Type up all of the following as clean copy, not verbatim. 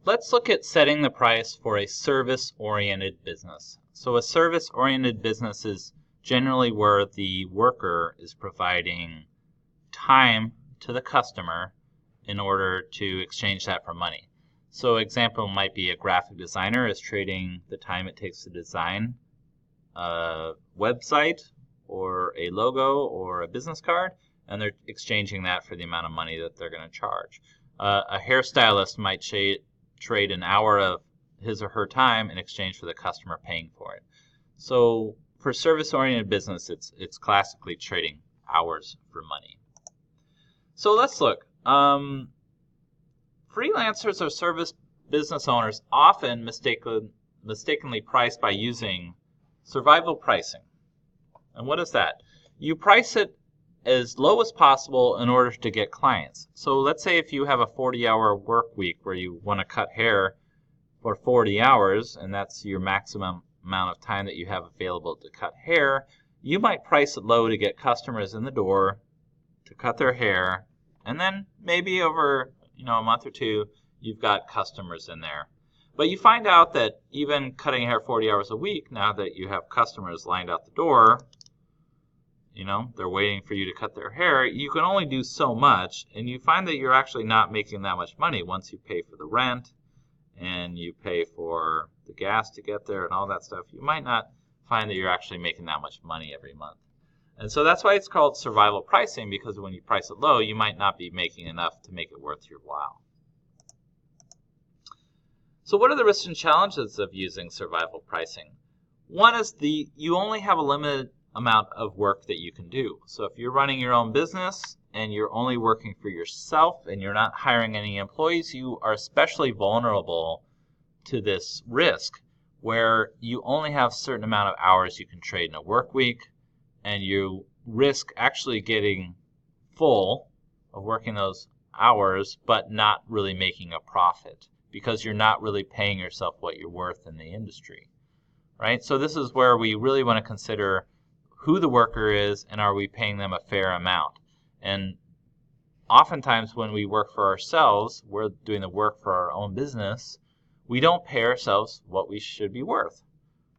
Let's look at setting the price for a service-oriented business. So a service-oriented business is generally where the worker is providing time to the customer in order to exchange that for money. So example might be a graphic designer is trading the time it takes to design a website or a logo or a business card, and they're exchanging that for the amount of money that they're going to charge. A hairstylist might trade an hour of his or her time in exchange for the customer paying for it. So for service-oriented business, it's classically trading hours for money. So let's look. Freelancers or service business owners often mistakenly price by using survival pricing. And what is that? You price it as low as possible in order to get clients. So let's say if you have a 40-hour work week where you want to cut hair for 40 hours, and that's your maximum amount of time that you have available to cut hair, you might price it low to get customers in the door to cut their hair, and then maybe over a month or two, you've got customers in there. But you find out that even cutting hair 40 hours a week, now that you have customers lined out the door, they're waiting for you to cut their hair, you can only do so much, and you find that you're actually not making that much money once you pay for the rent and you pay for the gas to get there and all that stuff. You might not find that you're actually making that much money every month. And so that's why it's called survival pricing, because when you price it low, you might not be making enough to make it worth your while. So what are the risks and challenges of using survival pricing? One is you only have a limited amount of work that you can do. So if you're running your own business and you're only working for yourself and you're not hiring any employees, you are especially vulnerable to this risk where you only have a certain amount of hours you can trade in a work week, and you risk actually getting full of working those hours but not really making a profit because you're not really paying yourself what you're worth in the industry, right? So this is where we really want to consider who the worker is and are we paying them a fair amount. And oftentimes when we work for ourselves, we're doing the work for our own business, we don't pay ourselves what we should be worth,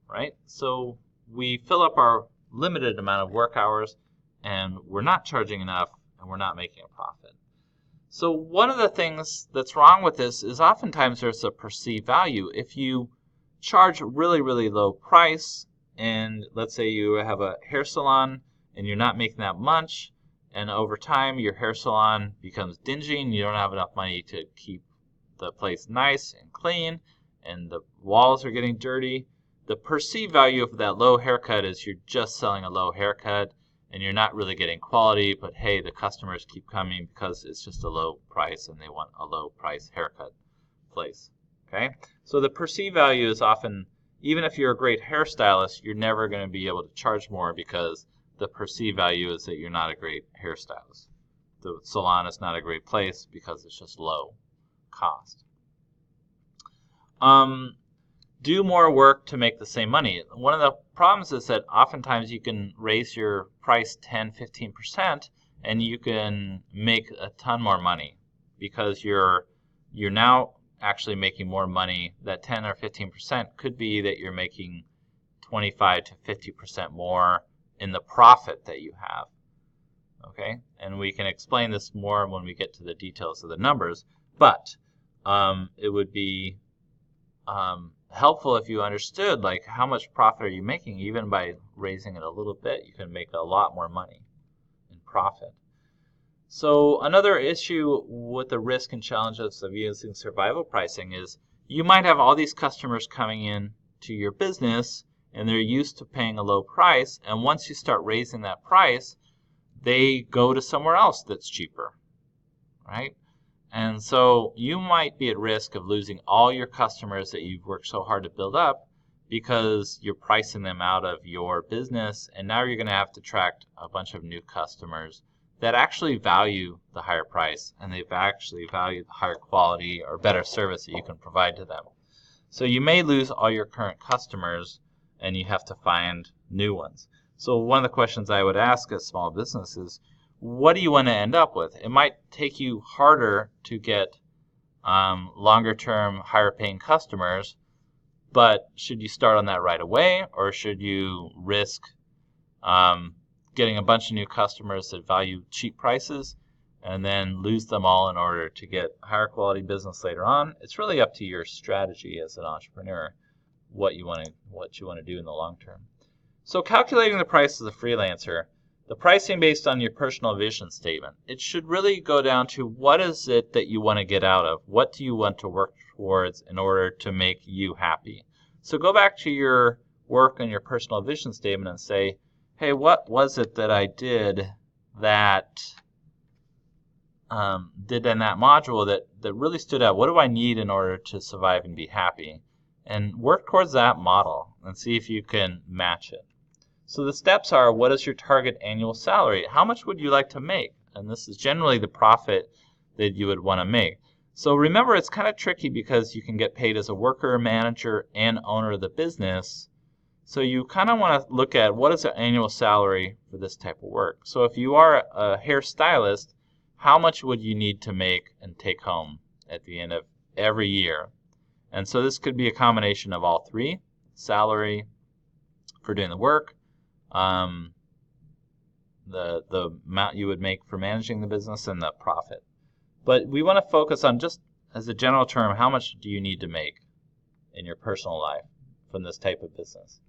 right? So we fill up our limited amount of work hours and we're not charging enough and we're not making a profit. So one of the things that's wrong with this is oftentimes there's a perceived value. If you charge a really, really low price, and let's say you have a hair salon and you're not making that much, and over time your hair salon becomes dingy and you don't have enough money to keep the place nice and clean and the walls are getting dirty, the perceived value of that low haircut is you're just selling a low haircut and you're not really getting quality, but hey, the customers keep coming because it's just a low price and they want a low price haircut place. Okay? So the perceived value is often, even if you're a great hairstylist, you're never going to be able to charge more because the perceived value is that you're not a great hairstylist. The salon is not a great place because it's just low cost. Do more work to make the same money. One of the problems is that oftentimes you can raise your price 10-15% and you can make a ton more money because you're now actually making more money. That 10 or 15% could be that you're making 25 to 50% more in the profit that you have. Okay, and we can explain this more when we get to the details of the numbers, but it would be helpful if you understood like how much profit are you making. Even by raising it a little bit, you can make a lot more money in profit. So another issue with the risk and challenges of using survival pricing is you might have all these customers coming in to your business and they're used to paying a low price, and once you start raising that price, they go to somewhere else that's cheaper, right? And so you might be at risk of losing all your customers that you've worked so hard to build up because you're pricing them out of your business, and now you're going to have to attract a bunch of new customers that actually value the higher price and they've actually value the higher quality or better service that you can provide to them. So you may lose all your current customers and you have to find new ones. So one of the questions I would ask a small business is, what do you want to end up with? It might take you harder to get longer term, higher paying customers. But should you start on that right away, or should you risk getting a bunch of new customers that value cheap prices and then lose them all in order to get higher quality business later on? It's really up to your strategy as an entrepreneur, what you want to do in the long term. So calculating the price as a freelancer, the pricing based on your personal vision statement, it should really go down to what is it that you want to get out of? What do you want to work towards in order to make you happy? So go back to your work and your personal vision statement and say, hey, what was it that I did in that module that really stood out? What do I need in order to survive and be happy? And work towards that model and see if you can match it. So the steps are, what is your target annual salary? How much would you like to make? And this is generally the profit that you would want to make. So remember, it's kind of tricky because you can get paid as a worker, manager, and owner of the business. So you kind of want to look at what is the annual salary for this type of work. So if you are a hairstylist, how much would you need to make and take home at the end of every year? And so this could be a combination of all three: salary for doing the work, the amount you would make for managing the business, and the profit. But we want to focus on, just as a general term, how much do you need to make in your personal life from this type of business.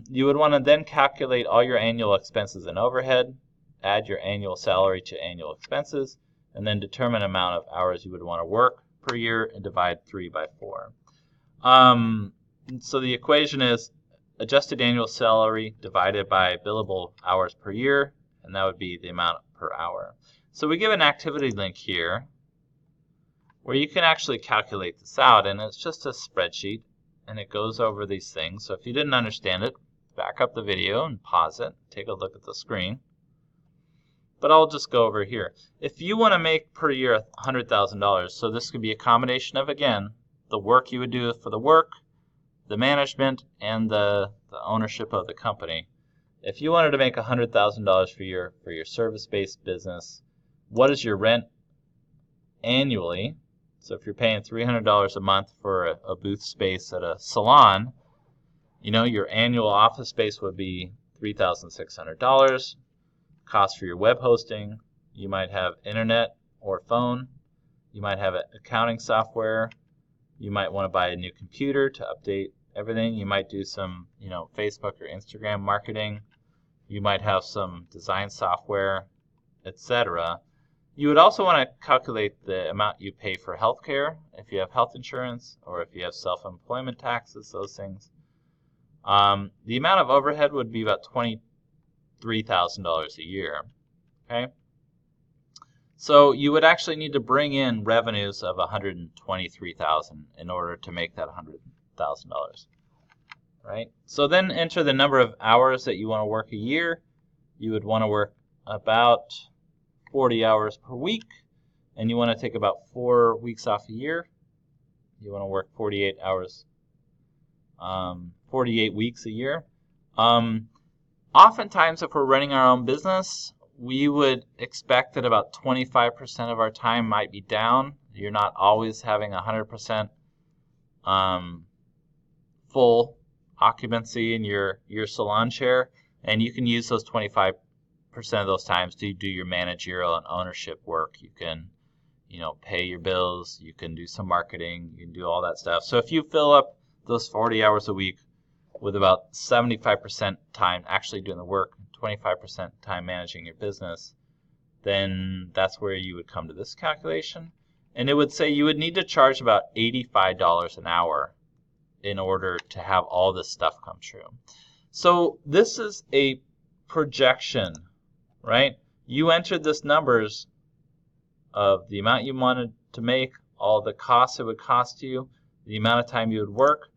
You would want to then calculate all your annual expenses and overhead, add your annual salary to annual expenses, and then determine the amount of hours you would want to work per year and divide 3 by 4. So the equation is adjusted annual salary divided by billable hours per year, and that would be the amount per hour. So we give an activity link here where you can actually calculate this out, and it's just a spreadsheet, and it goes over these things. So if you didn't understand it, back up the video and pause it, take a look at the screen. But I'll just go over here. If you want to make per year $100,000, so this could be a combination of, again, the work you would do for the work, the management, and the ownership of the company. If you wanted to make $100,000 for your service-based business, what is your rent annually? So if you're paying $300 a month for a booth space at a salon, your annual office space would be $3,600. Cost for your web hosting, you might have internet or phone, you might have accounting software, you might want to buy a new computer to update everything, you might do some Facebook or Instagram marketing, you might have some design software, etc. You would also want to calculate the amount you pay for healthcare, if you have health insurance, or if you have self-employment taxes, those things. The amount of overhead would be about $23,000 a year. Okay, so you would actually need to bring in revenues of $123,000 in order to make that $100,000. Right. So then enter the number of hours that you want to work a year. You would want to work about 40 hours per week, and you want to take about 4 weeks off a year. You want to work 48 weeks a year. Oftentimes, if we're running our own business, we would expect that about 25% of our time might be down. You're not always having 100% full occupancy in your salon chair, and you can use those 25% of those times to do your managerial and ownership work. You can, pay your bills, you can do some marketing, you can do all that stuff. So if you fill up those 40 hours a week with about 75% time actually doing the work, 25% time managing your business, then that's where you would come to this calculation. And it would say you would need to charge about $85 an hour in order to have all this stuff come true. So this is a projection, right? You entered this numbers of the amount you wanted to make, all the costs it would cost you, the amount of time you would work.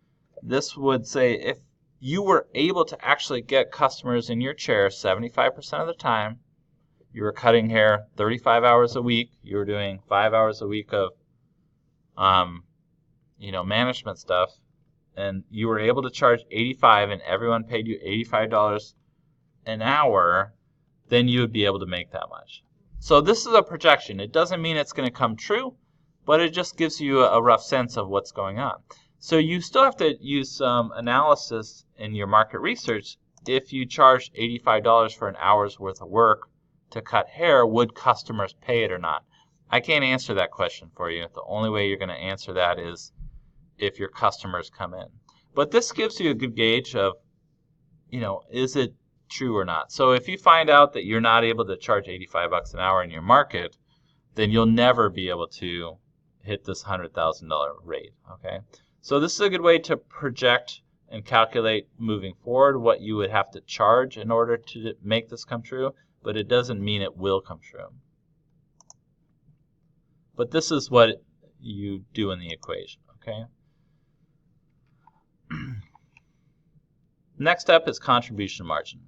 This would say if you were able to actually get customers in your chair 75% of the time, you were cutting hair 35 hours a week, you were doing 5 hours a week of management stuff, and you were able to charge $85 and everyone paid you $85 an hour, then you would be able to make that much. So this is a projection. It doesn't mean it's going to come true, but it just gives you a rough sense of what's going on. So you still have to use some analysis in your market research. If you charge $85 for an hour's worth of work to cut hair, would customers pay it or not? I can't answer that question for you. The only way you're going to answer that is if your customers come in. But this gives you a good gauge of, is it true or not? So if you find out that you're not able to charge $85 an hour in your market, then you'll never be able to hit this $100,000 rate, okay? So this is a good way to project and calculate moving forward what you would have to charge in order to make this come true, but it doesn't mean it will come true. But this is what you do in the equation, okay? Next up is contribution margin.